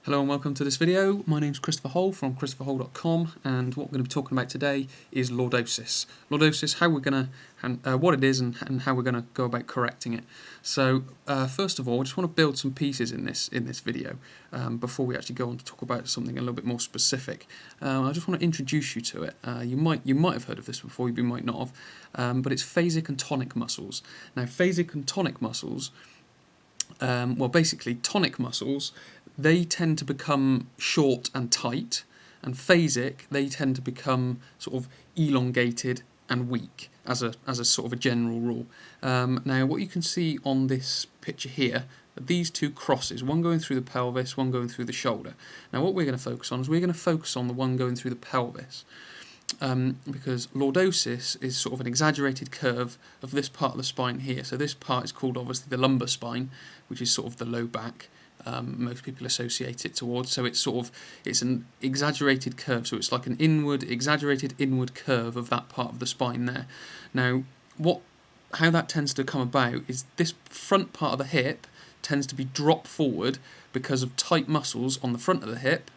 Hello and welcome to this video. My name's Christopher Hole from christopherhole.com, and what we're going to be talking about today is lordosis. Lordosis, how we're going to, what it is and how we're going to go about correcting it. So first of all, I just want to build some pieces in this video before we actually go on to talk about something a little bit more specific. I just want to introduce you to it. You might have heard of this before, you might not have, but it's phasic and tonic muscles. Now, phasic and tonic muscles. Well, basically, tonic muscles, they tend to become short and tight, and phasic, they tend to become sort of elongated and weak, as a sort of a general rule. Now, what you can see on this picture here, these two crosses, one going through the pelvis, one going through the shoulder. Now, what we're going to focus on is we're going to focus on the one going through the pelvis. Because lordosis is sort of an exaggerated curve of this part of the spine here. So this part is called obviously the lumbar spine, which is sort of the low back. Most people associate it towards. So it's an exaggerated curve. So it's like an exaggerated inward curve of that part of the spine there. Now, how that tends to come about is this front part of the hip tends to be dropped forward because of tight muscles on the front of the hip,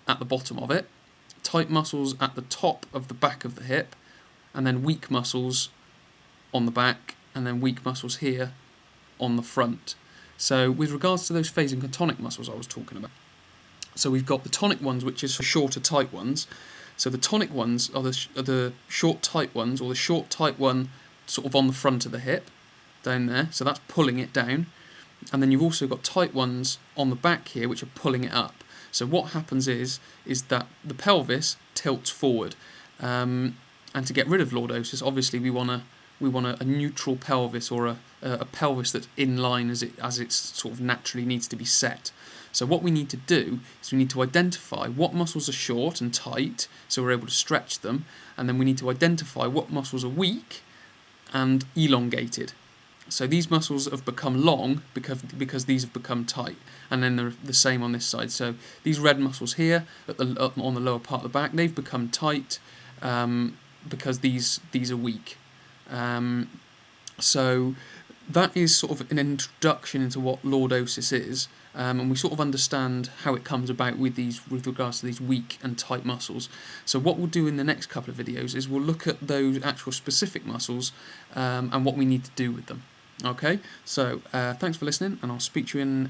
at the bottom of it, tight muscles at the top of the back of the hip, and then weak muscles on the back, and then weak muscles here on the front. So with regards to those phasic and tonic muscles I was talking about, so we've got the tonic ones, which is for shorter tight ones. So the tonic ones are the short tight ones, or the short tight one sort of on the front of the hip down there, so that's pulling it down. And then you've also got tight ones on the back here, which are pulling it up. So what happens is that the pelvis tilts forward, and to get rid of lordosis, obviously we want a neutral pelvis, or a pelvis that's in line as it sort of naturally needs to be set. So what we need to do is we need to identify what muscles are short and tight, so we're able to stretch them, and then we need to identify what muscles are weak and elongated. So these muscles have become long because these have become tight, and then they're the same on this side. So these red muscles here on the lower part of the back, they've become tight because these are weak. So that is sort of an introduction into what lordosis is, and we sort of understand how it comes about with regards to these weak and tight muscles. So what we'll do in the next couple of videos is we'll look at those actual specific muscles and what we need to do with them. Okay, so thanks for listening, and I'll speak to you in